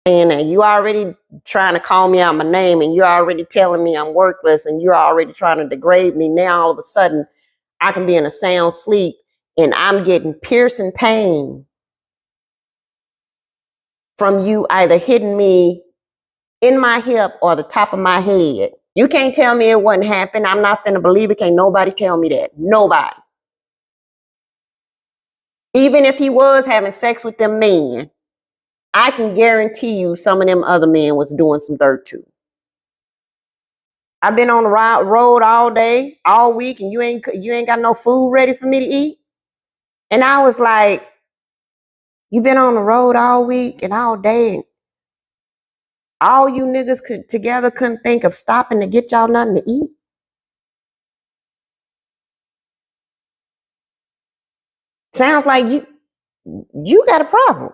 And you already trying to call me out my name, and you're already telling me I'm worthless, and you're already trying to degrade me. Now all of a sudden I can be in a sound sleep and I'm getting piercing pain from you either hitting me in my hip or the top of my head. You can't tell me it wouldn't happen. I'm not finna believe it. Can't nobody tell me that. Nobody. Even if he was having sex with them men, I can guarantee you some of them other men was doing some dirt too. I've been on the road all day, all week, and you ain't got no food ready for me to eat. And I was like, you been on the road all week and all day, and all you niggas together couldn't think of stopping to get y'all nothing to eat? Sounds like you got a problem.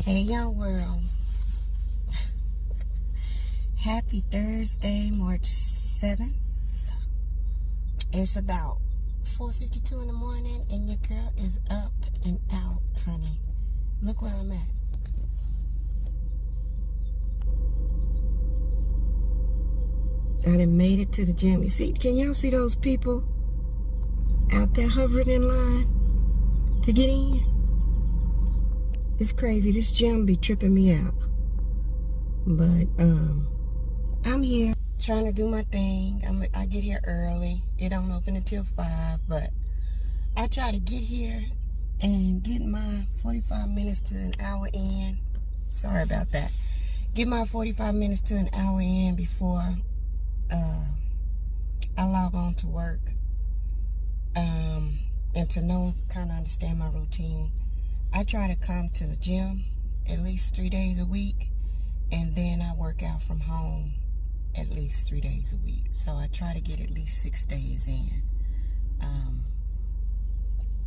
Hey, young world. Happy Thursday, March 7th. It's about 4:52 in the morning, and your girl is up and out, honey. Look where I'm at. I done made it to the gym. You see, can y'all see those people out there hovering in line to get in? It's crazy. This gym be tripping me out. But I'm here trying to do my thing. I get here early. It don't open until 5, but I try to get here and get my 45 minutes to an hour in. Sorry about that. Get my 45 minutes to an hour in before I log on to work. And to know, kind of understand my routine. I try to come to the gym at least 3 days a week, and then I work out from home at least 3 days a week. So I try to get at least 6 days in.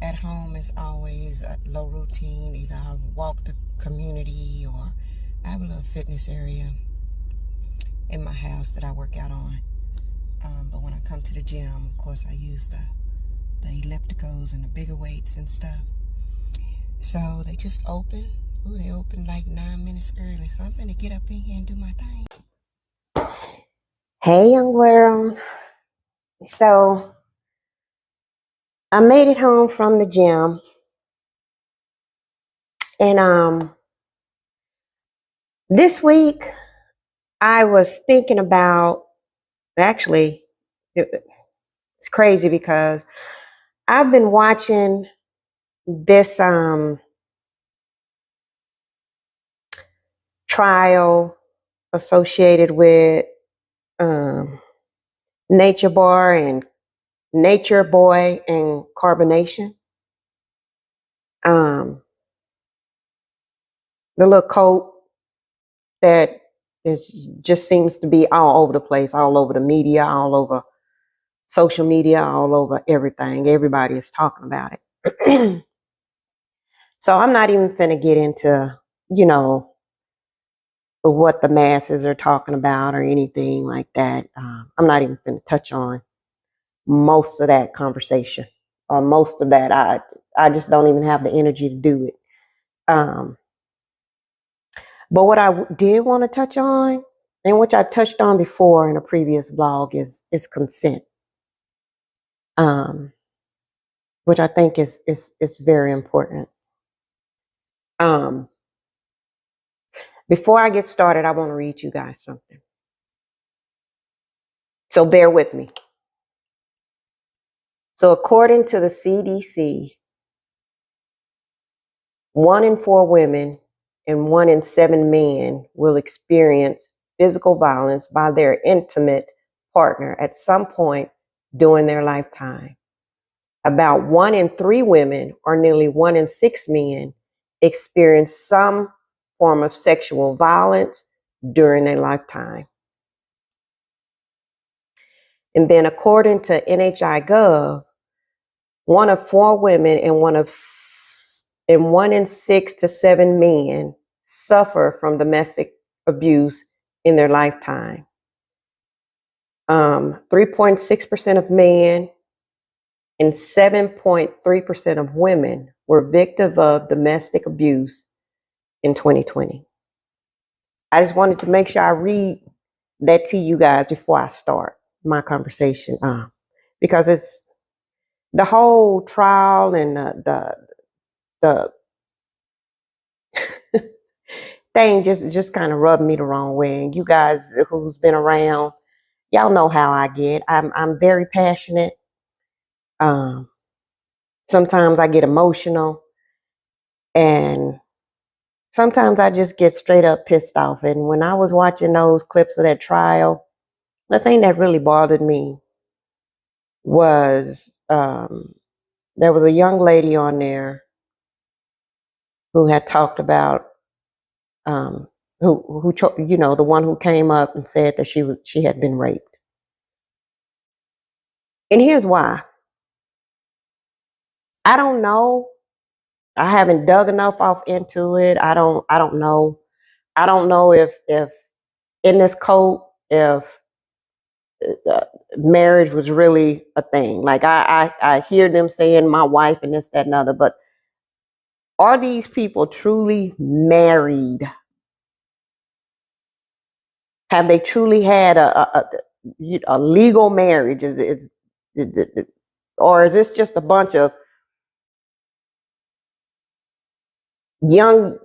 At home is always a low routine. Either I walk the community, or I have a little fitness area in my house that I work out on. But when I come to the gym, of course, I use the ellipticals and the bigger weights and stuff. So they just open. Ooh, they open like 9 minutes early. So I'm finna get up in here and do my thing. Hey, young world. So I made it home from the gym. And this week I was thinking about, actually, it's crazy because I've been watching this trial associated with Nature Boy and carbonation. The little cult that just seems to be all over the place, all over the media, all over social media, all over everything. Everybody is talking about it. So I'm not even finna get into, what the masses are talking about or anything like that. I'm not even finna touch on most of that conversation, or most of that. I just don't even have the energy to do it. But what I did want to touch on, and which I touched on before in a previous vlog, is consent, which I think is very important. Before I get started, I want to read you guys something. So bear with me. So according to the CDC, 1 in 4 women and 1 in 7 men will experience physical violence by their intimate partner at some point during their lifetime. About 1 in 3 women, or nearly 1 in 6 men, experience some form of sexual violence during their lifetime. And then according to NHI.gov, 1 of 4 women and 1 in 6 to 7 men suffer from domestic abuse in their lifetime. 3.6% of men and 7.3% of women were victims of domestic abuse in 2020. I just wanted to make sure I read that to you guys before I start my conversation, because it's the whole trial and the thing just kind of rubbed me the wrong way. And you guys who's been around, y'all know how I get. I'm very passionate. Sometimes I get emotional, and sometimes I just get straight up pissed off. And when I was watching those clips of that trial, the thing that really bothered me was there was a young lady on there who had talked about the one who came up and said that she had been raped. And here's why. I don't know. I haven't dug enough off into it. I don't know. I don't know if in this code, if marriage was really a thing. Like I hear them saying my wife and this, that, and other, but are these people truly married? Have they truly had a legal marriage? Or is this just a bunch of young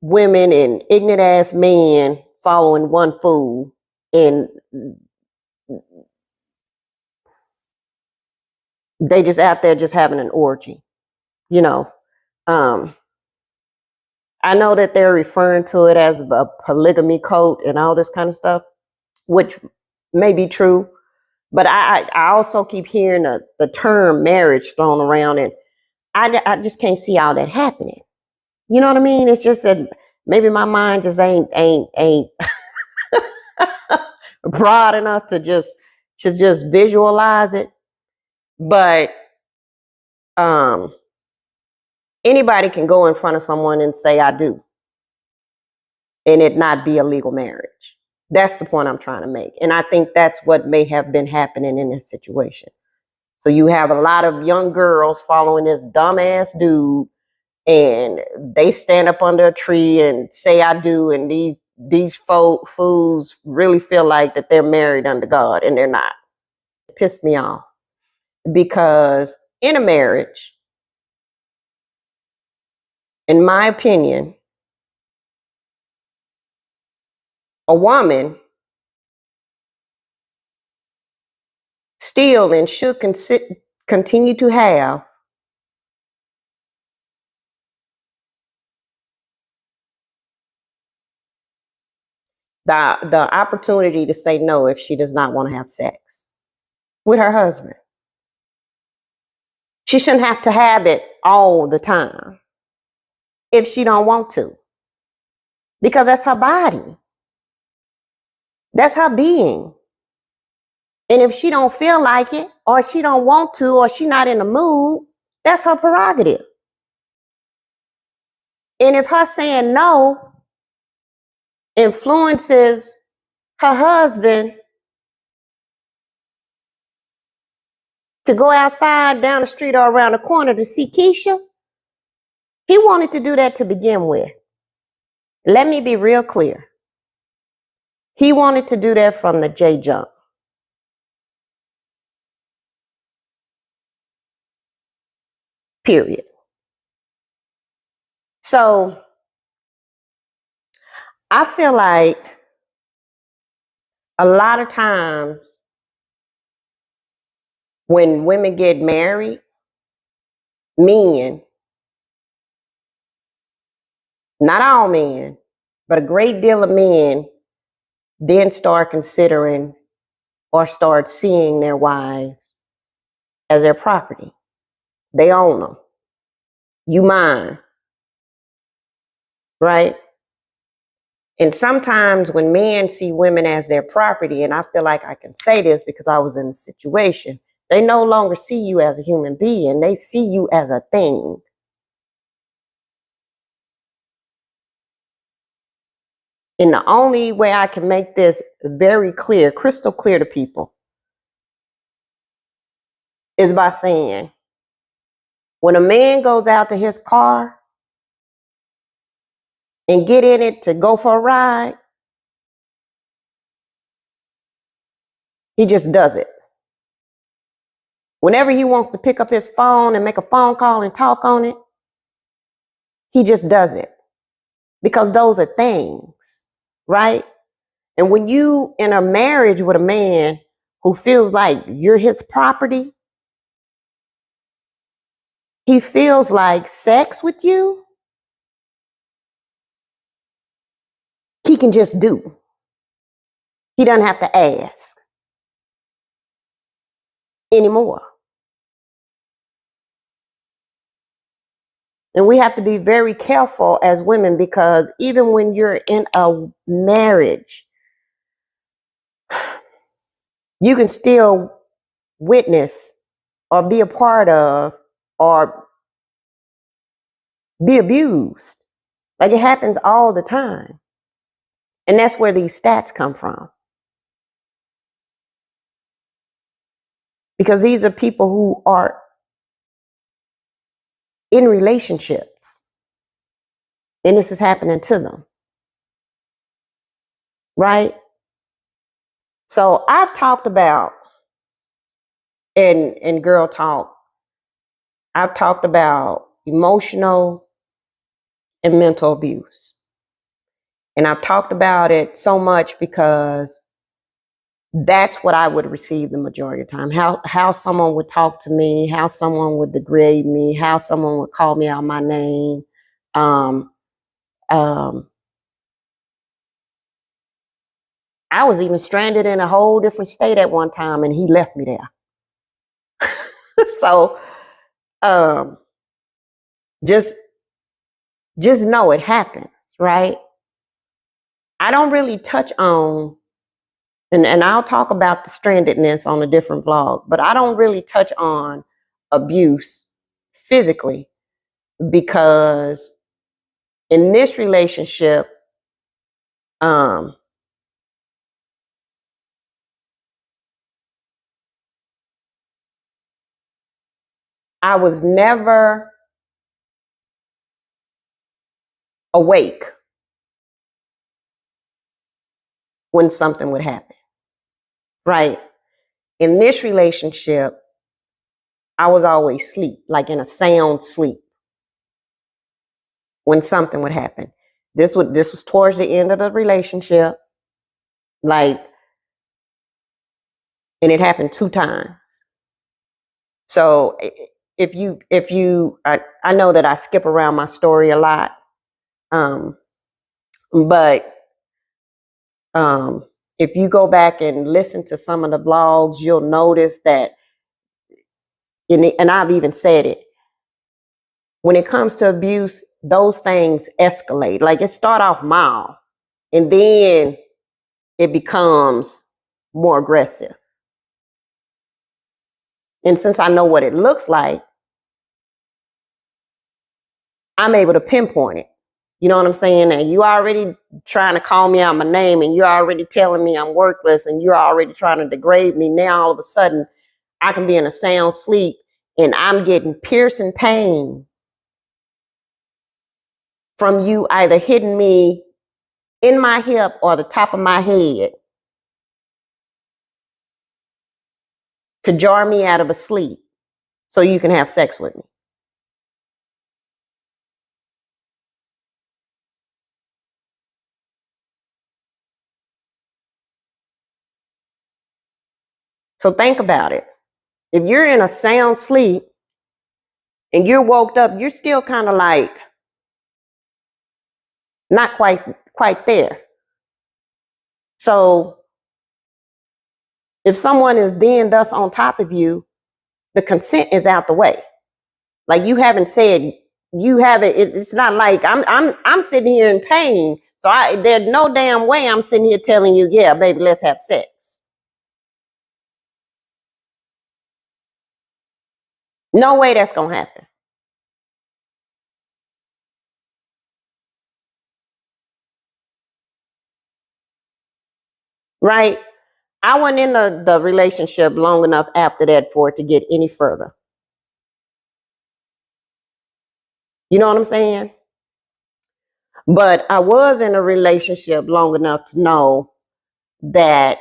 women and ignorant ass men following one fool, and they just out there just having an orgy? I know that they're referring to it as a polygamy cult and all this kind of stuff, which may be true. But I also keep hearing the term marriage thrown around, and I just can't see all that happening. You know what I mean? It's just that maybe my mind just ain't broad enough to just visualize it. But anybody can go in front of someone and say I do, and it not be a legal marriage. That's the point I'm trying to make. And I think that's what may have been happening in this situation. So you have a lot of young girls following this dumbass dude, and they stand up under a tree and say I do, and these fools really feel like that they're married under God, and they're not. It pissed me off, because in a marriage, in my opinion, a woman still and should continue to have the opportunity to say no if she does not want to have sex with her husband. She shouldn't have to have it all the time if she don't want to, because that's her body. That's her being. And if she don't feel like it, or she don't want to, or she not in the mood, that's her prerogative. And if her saying no influences her husband to go outside, down the street, or around the corner to see Keisha, he wanted to do that to begin with. Let me be real clear. He wanted to do that from the J-jump. Period. So I feel like a lot of times when women get married, men, not all men, but a great deal of men, then start considering or start seeing their wives as their property. They own them. You mine. Right? And sometimes when men see women as their property, and I feel like I can say this because I was in a situation, they no longer see you as a human being. They see you as a thing. And the only way I can make this very clear, crystal clear to people, is by saying When a man goes out to his car and get in it to go for a ride, he just does it. Whenever he wants to pick up his phone and make a phone call and talk on it, he just does it. Because those are things, right? And when you in a marriage with a man who feels like you're his property, he feels like sex with you, he can just do. He doesn't have to ask anymore. And we have to be very careful as women, because even when you're in a marriage, you can still witness or be a part of or be abused. Like, it happens all the time. And that's where these stats come from. Because these are people who are in relationships and this is happening to them. Right? So I've talked about, in Girl Talk, I've talked about emotional and mental abuse. And I've talked about it so much because that's what I would receive the majority of the time. How someone would talk to me, how someone would degrade me, how someone would call me out my name. I was even stranded in a whole different state at one time, and he left me there. So just know it happens, right? I don't really touch on, and I'll talk about the strandedness on a different vlog, but I don't really touch on abuse physically, because in this relationship, I was never awake when something would happen, right? In this relationship, I was always asleep, like in a sound sleep when something would happen. This was towards the end of the relationship, like, and it happened 2 times. So if you, I know that I skip around my story a lot, but if you go back and listen to some of the vlogs, you'll notice that, and I've even said it, when it comes to abuse, those things escalate. Like, it start off mild, and then it becomes more aggressive. And since I know what it looks like, I'm able to pinpoint it. You know what I'm saying? And you already trying to call me out my name, and you're already telling me I'm worthless, and you're already trying to degrade me. Now, all of a sudden, I can be in a sound sleep and I'm getting piercing pain from you either hitting me in my hip or the top of my head to jar me out of a sleep so you can have sex with me. So think about it. If you're in a sound sleep and you're woke up, you're still kind of like not quite there. So if someone is then thus on top of you, the consent is out the way. Like, you haven't said, it's not like I'm sitting here in pain. So there's no damn way I'm sitting here telling you, yeah, baby, let's have sex. No way that's gonna happen. Right? I wasn't in the relationship long enough after that for it to get any further. You know what I'm saying? But I was in a relationship long enough to know that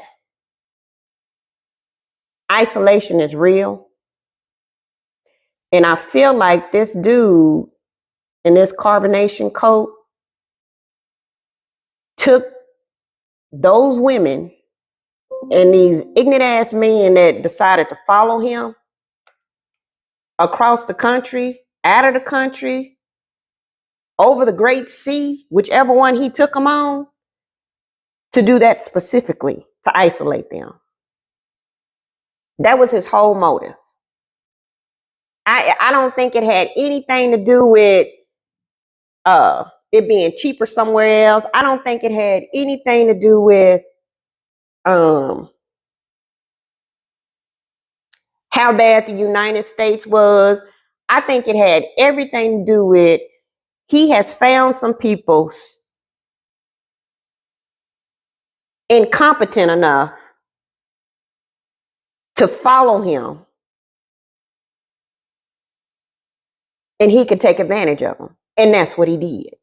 isolation is real. And I feel like this dude in this carbonation coat took those women and these ignorant ass men that decided to follow him across the country, out of the country, over the Great Sea, whichever one he took them on, to do that specifically, to isolate them. That was his whole motive. I don't think it had anything to do with it being cheaper somewhere else. I don't think it had anything to do with how bad the United States was. I think it had everything to do with he has found some people incompetent enough to follow him, and he could take advantage of them. And that's what he did.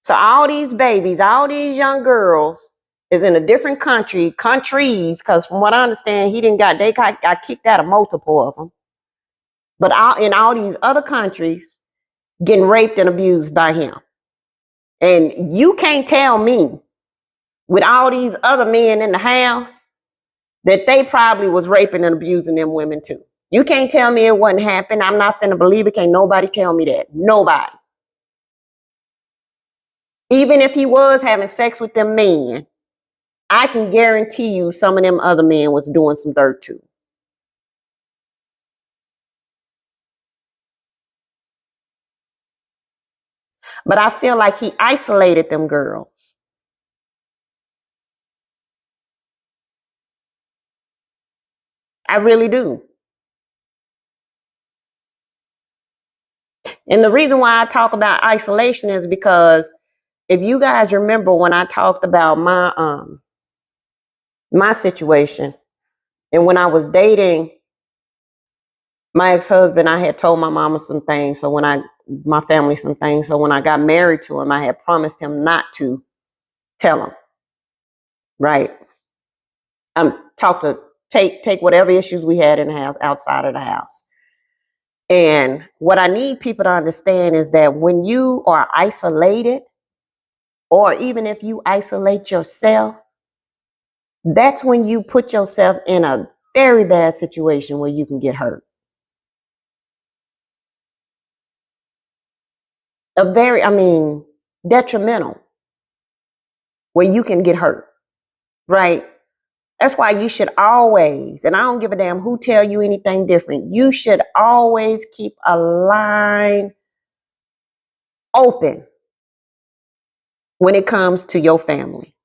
So all these babies, all these young girls is in a different countries, because from what I understand, they got kicked out of multiple of them. But in all these other countries, getting raped and abused by him. And you can't tell me, with all these other men in the house, that they probably was raping and abusing them women too. You can't tell me it wasn't happening. I'm not finna believe it. Can't nobody tell me that. Nobody. Even if he was having sex with them men, I can guarantee you some of them other men was doing some dirt too. But I feel like he isolated them girls. I really do. And the reason why I talk about isolation is because if you guys remember when I talked about my situation, and when I was dating my ex-husband, I had told my mama some things. So my family some things. So when I got married to him, I had promised him not to tell him. Right. Take whatever issues we had in the house outside of the house. And what I need people to understand is that when you are isolated, or even if you isolate yourself, that's when you put yourself in a very bad situation where you can get hurt. Detrimental, where you can get hurt, right? That's why you should always, and I don't give a damn who tell you anything different, you should always keep a line open when it comes to your family,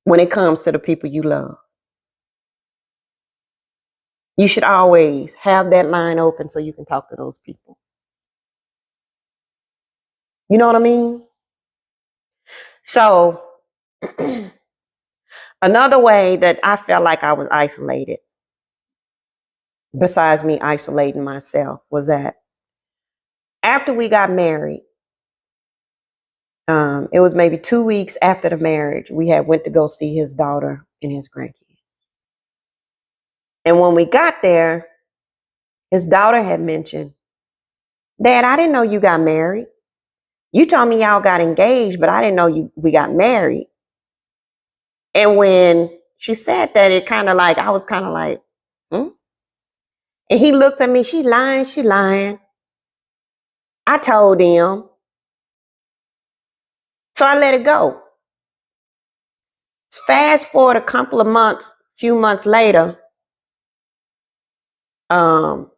when it comes to the people you love. You should always have that line open so you can talk to those people. You know what I mean? So another way that I felt like I was isolated, besides me isolating myself, was that after we got married, it was maybe 2 weeks after the marriage, we had went to go see his daughter and his grandkids. And when we got there, his daughter had mentioned, "Dad, I didn't know you got married. You told me y'all got engaged, but I didn't know we got married." And when she said that, I was kind of like, hmm? And he looks at me, she lying. I told him. So I let it go. Fast forward few months later, it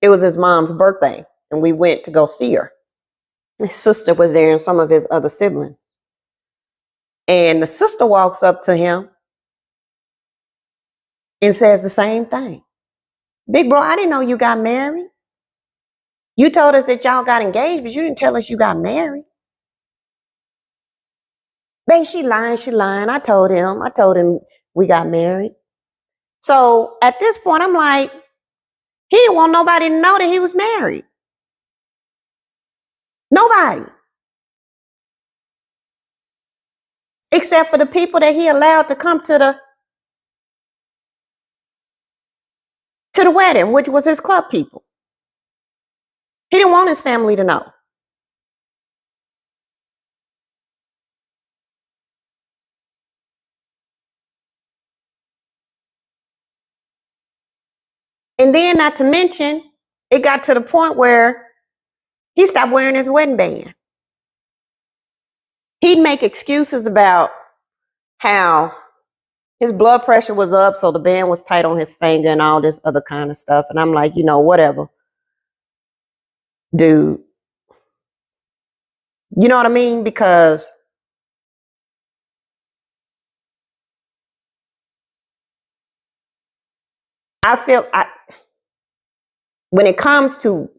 was his mom's birthday, and we went to go see her. His sister was there and some of his other siblings. And the sister walks up to him and says the same thing. "Big bro, I didn't know you got married. You told us that y'all got engaged, but you didn't tell us you got married." Babe, she lying. I told him we got married. So at this point, I'm like, He didn't want nobody to know that he was married. Nobody. Except for the people that he allowed to come to the wedding, which was his club people. He didn't want his family to know. And then, not to mention, it got to the point where he stopped wearing his wedding band. He'd make excuses about how his blood pressure was up, so the band was tight on his finger and all this other kind of stuff. And I'm like, whatever. Dude. You know what I mean? Because I feel when it comes to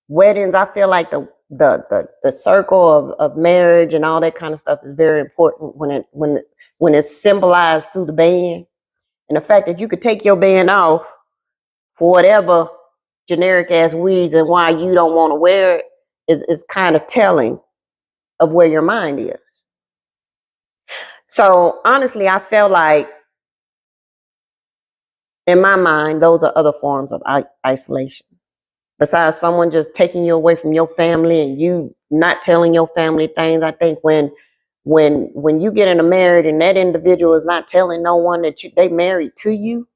weddings, I feel like the circle of marriage and all that kind of stuff is very important when it's symbolized through the band. And the fact that you could take your band off for whatever generic ass reason why you don't want to wear it is kind of telling of where your mind is. So honestly, I felt like, in my mind, those are other forms of isolation. Besides someone just taking you away from your family and you not telling your family things, I think when you get in a marriage and that individual is not telling no one that they married to you,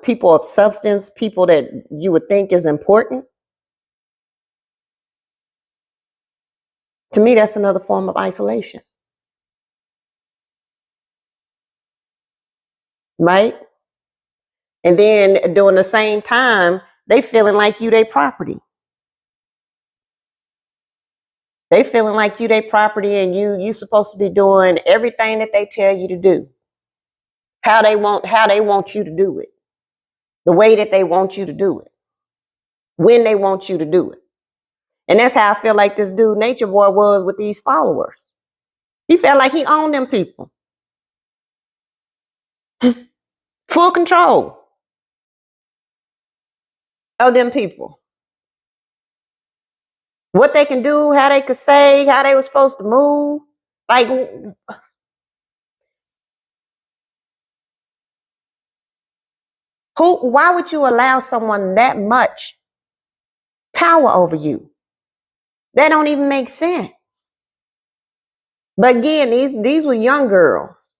people of substance, people that you would think is important, to me, that's another form of isolation. Right? And then during the same time, they feeling like you their property. They feeling like you their property and you supposed to be doing everything that they tell you to do. How they want you to do it. The way that they want you to do it. When they want you to do it. And that's how I feel like this dude Nature Boy was with these followers. He felt like he owned them people. Full control of them people. What they can do, how they could say, how they were supposed to move. Like, why would you allow someone that much power over you? That don't even make sense. But again, these were young girls.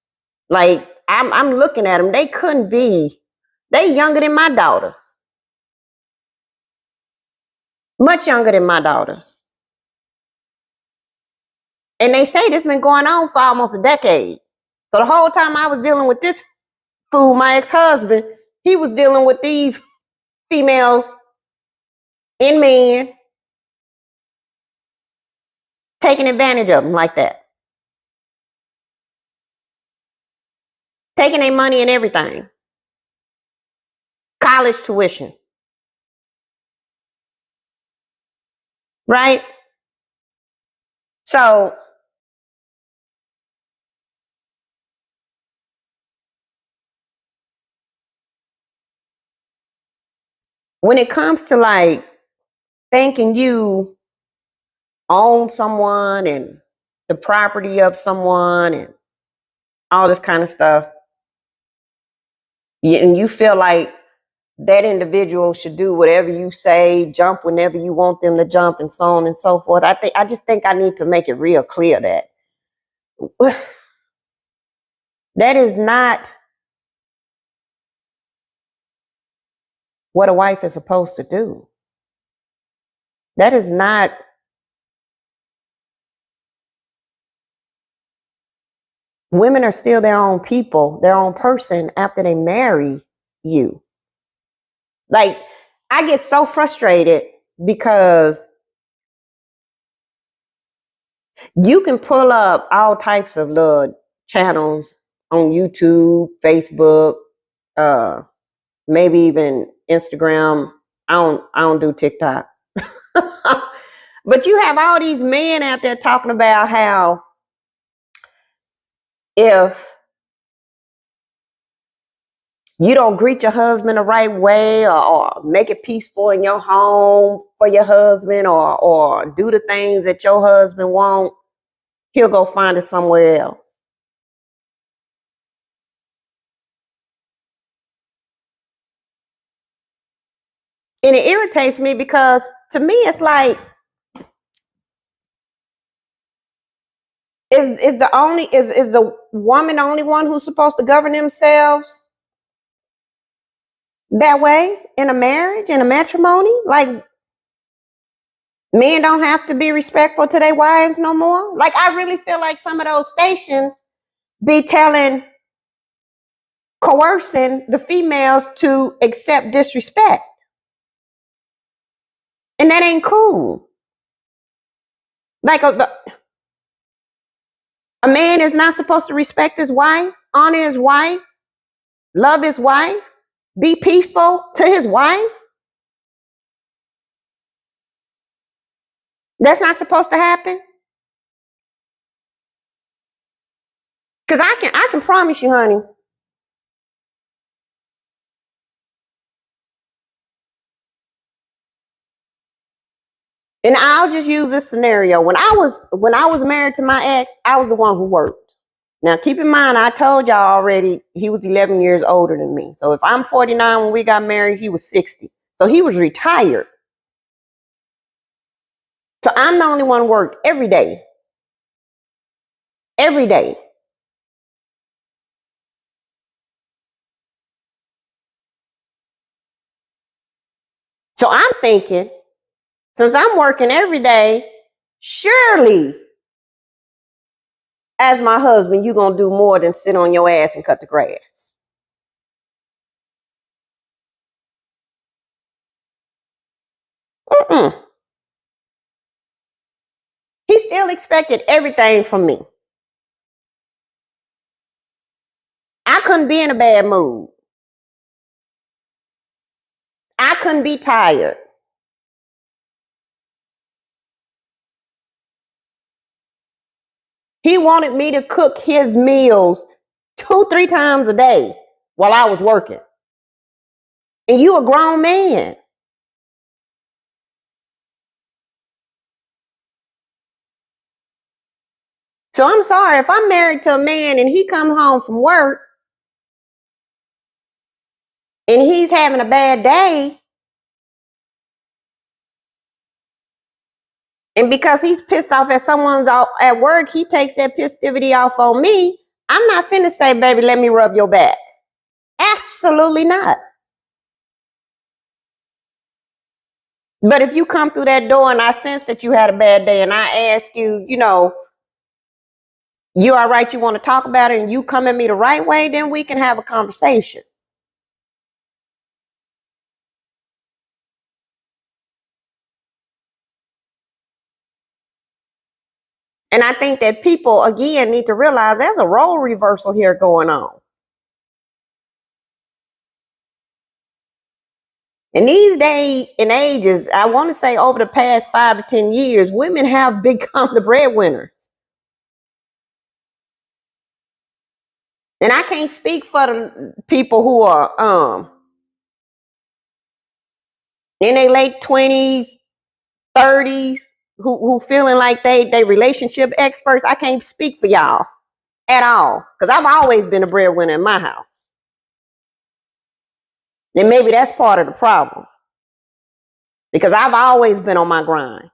Like, I'm looking at them. They couldn't be. They younger than my daughters. Much younger than my daughters. And they say this been going on for almost a decade. So the whole time I was dealing with this fool, my ex-husband, he was dealing with these females and men taking advantage of them like that. Taking their money and everything. College tuition. Right? So when it comes to like thinking you own someone and the property of someone and all this kind of stuff, and you feel like that individual should do whatever you say, jump whenever you want them to jump, and so on and so forth. I just think I need to make it real clear that that is not what a wife is supposed to do. That is not. Women are still their own people, their own person after they marry you. Like, I get so frustrated because you can pull up all types of little channels on YouTube, Facebook, maybe even Instagram. I don't do TikTok. But you have all these men out there talking about how if You don't greet your husband the right way, or make it peaceful in your home for your husband, or do the things that your husband won't, he'll go find it somewhere else. And it irritates me because to me it's like, is the woman the only one who's supposed to govern themselves that way in a marriage, in a matrimony? Like, men don't have to be respectful to their wives no more? Like, I really feel like some of those stations be coercing the females to accept disrespect. And that ain't cool. Like, a man is not supposed to respect his wife, honor his wife, love his wife, be peaceful to his wife. That's not supposed to happen. Because I can promise you, honey, and I'll just use this scenario. When I was married to my ex, I was the one who worked. Now, keep in mind, I told y'all already, he was 11 years older than me. So if I'm 49 when we got married, he was 60. So he was retired. So I'm the only one who worked every day. Every day. So I'm thinking, since I'm working every day, surely as my husband, you're going to do more than sit on your ass and cut the grass. Mm-mm. He still expected everything from me. I couldn't be in a bad mood. I couldn't be tired. He wanted me to cook his meals 2-3 times a day while I was working. And you a grown man. So I'm sorry, if I'm married to a man and he come home from work and he's having a bad day, and because he's pissed off at someone at work, he takes that pissivity off on me, I'm not finna say, baby, let me rub your back. Absolutely not. But if you come through that door and I sense that you had a bad day and I ask you, you all right, you want to talk about it, and you come at me the right way, then we can have a conversation. And I think that people, again, need to realize there's a role reversal here going on. In these days and ages, I want to say over the past 5 to 10 years, women have become the breadwinners. And I can't speak for the people who are in their late 20s, 30s, who feeling like they relationship experts. I can't speak for y'all at all, because I've always been a breadwinner in my house. And maybe that's part of the problem, because I've always been on my grind.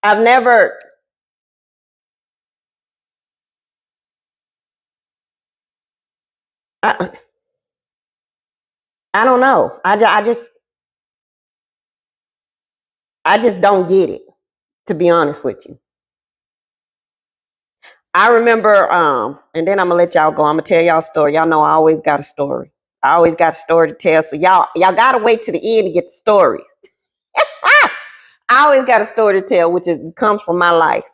I've never, I don't know. I just don't get it, to be honest with you. I remember, and then I'm gonna let y'all go. I'm gonna tell y'all a story. Y'all know I always got a story. I always got a story to tell. So y'all gotta wait to the end to get the stories. I always got a story to tell, which comes from my life.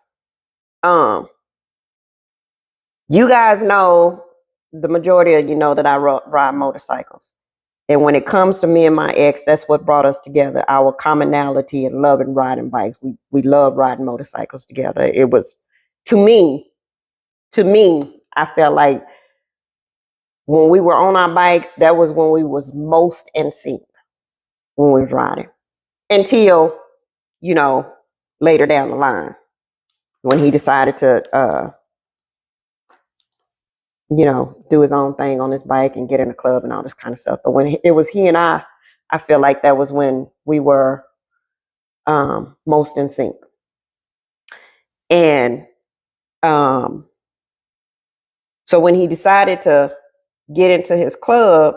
You guys know, the majority of you know that I ride motorcycles. And when it comes to me and my ex, that's what brought us together. Our commonality in loving riding bikes. We love riding motorcycles together. It was to me, I felt like when we were on our bikes, that was when we was most in sync when we was riding. Until, later down the line, when he decided to, do his own thing on his bike and get in the club and all this kind of stuff. But when it was he and I feel like that was when we were most in sync. And so when he decided to get into his club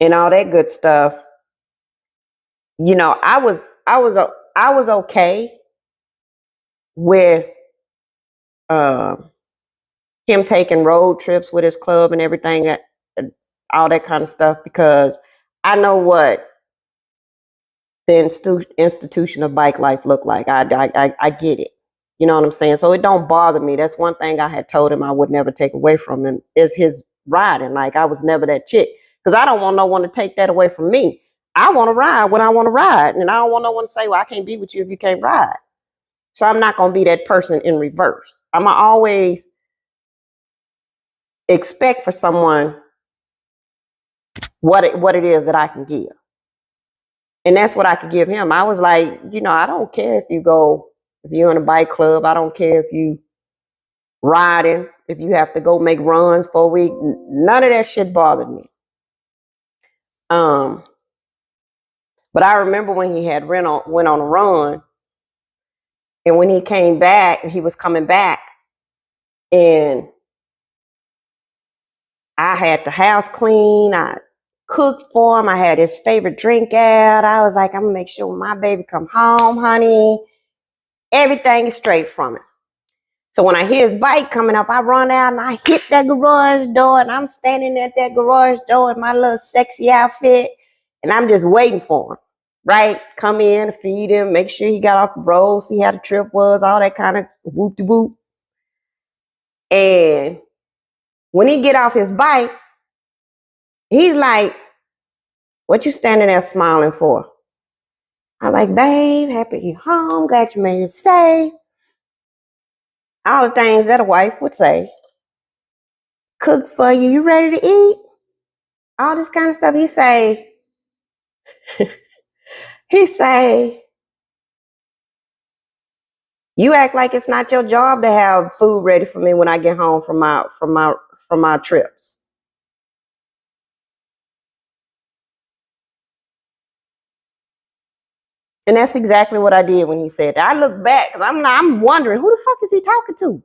and all that good stuff, I was okay with him taking road trips with his club and everything, all that kind of stuff, because I know what the institution of bike life looked like. I get it. You know what I'm saying? So it don't bother me. That's one thing I had told him I would never take away from him is his riding. Like, I was never that chick, because I don't want no one to take that away from me. I want to ride when I want to ride, and I don't want no one to say, well, I can't be with you if you can't ride. So I'm not going to be that person in reverse. I'm going to always expect for someone what it is that I can give. And that's what I could give him. I was like, I don't care if you're in a bike club. I don't care if you riding, if you have to go make runs for a week. None of that shit bothered me. But I remember when he had went on a run, and when he came back, he was coming back, and I had the house clean. I cooked for him. I had his favorite drink out. I was like, I'm gonna make sure when my baby come home, honey, everything is straight from it. So when I hear his bike coming up, I run out and I hit that garage door, and I'm standing at that garage door in my little sexy outfit, and I'm just waiting for him, right? Come in, feed him, make sure he got off the road, see how the trip was, all that kind of whoop-de-whoop. And when he get off his bike, he's like, what you standing there smiling for? I'm like, babe, happy you're home, glad you made it safe. All the things that a wife would say. Cooked for you, you ready to eat? All this kind of stuff. He say, you act like it's not your job to have food ready for me when I get home from my trips. And that's exactly what I did when he said that. I look back, because I'm wondering, who the fuck is he talking to?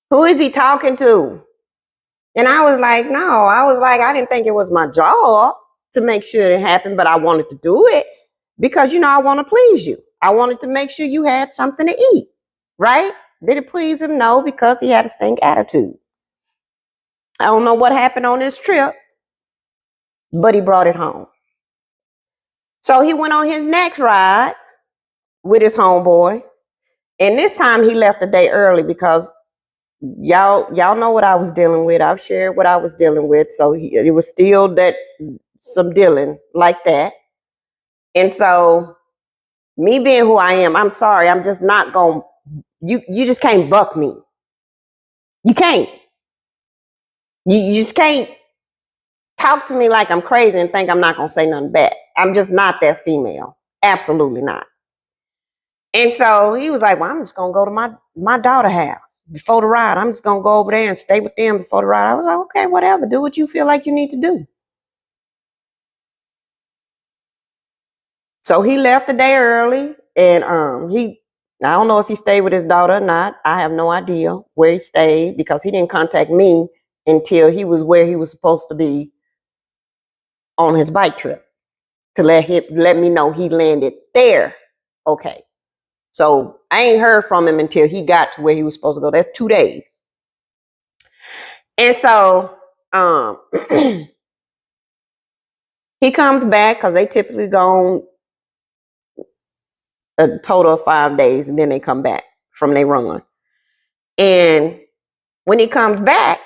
Who is he talking to? And I was like, no. I didn't think it was my job to make sure it happened, but I wanted to do it because, I want to please you. I wanted to make sure you had something to eat, right? Did it please him? No, because he had a stink attitude. I don't know what happened on this trip, but he brought it home. So he went on his next ride with his homeboy. And this time he left a day early because y'all know what I was dealing with. I've shared what I was dealing with. So it was still some dealing like that. And so me being who I am, I'm sorry, I'm just not going, you just can't buck me. You can't. You just can't talk to me like I'm crazy and think I'm not going to say nothing back. I'm just not that female. Absolutely not. And so he was like, well, I'm just going to go to my daughter's house before the ride. I'm just going to go over there and stay with them before the ride. I was like, okay, whatever. Do what you feel like you need to do. So he left the day early, and I don't know if he stayed with his daughter or not. I have no idea where he stayed because he didn't contact me until he was where he was supposed to be on his bike trip to let me know he landed there. Okay. So I ain't heard from him until he got to where he was supposed to go. That's 2 days. And so he comes back because they typically go a total of 5 days, and then they come back from their run. And when he comes back,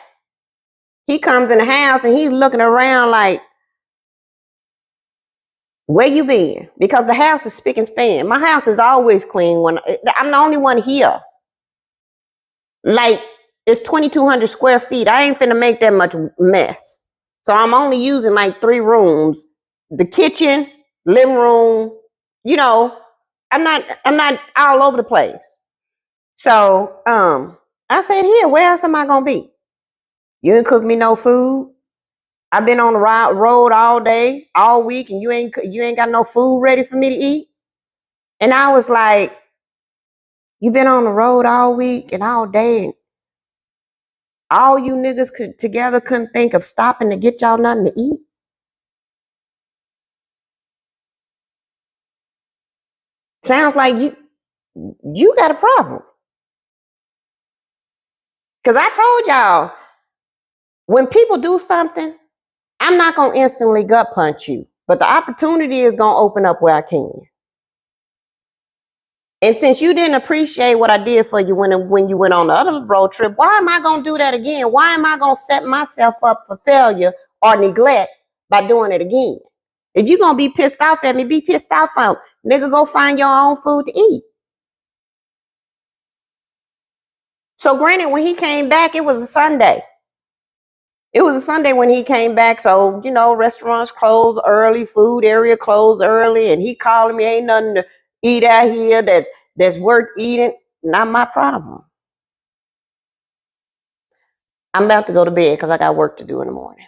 he comes in the house and he's looking around like, Where you been? Because the house is spick and span. My house is always clean when I'm the only one here. Like, it's 2,200 square feet. I ain't finna make that much mess. So I'm only using like 3 rooms. The kitchen, living room, you know, I'm not all over the place. So I said, here, where else am I gonna be? You ain't cook me no food. I've been on the road all day, all week, and you ain't got no food ready for me to eat. And I was like, you been on the road all week and all day, and all you niggas together couldn't think of stopping to get y'all nothing to eat? Sounds like you got a problem. Because I told y'all, when people do something, I'm not going to instantly gut punch you, but the opportunity is going to open up where I can. And since you didn't appreciate what I did for you when you went on the other road trip, why am I going to do that again? Why am I going to set myself up for failure or neglect by doing it again? If you're going to be pissed off at me, be pissed off at me. Nigga, go find your own food to eat. So granted, when he came back, it was a Sunday. It was a Sunday when he came back. So, you know, restaurants closed early, food area closed early. And he calling me, ain't nothing to eat out here that's worth eating. Not my problem. I'm about to go to bed because I got work to do in the morning.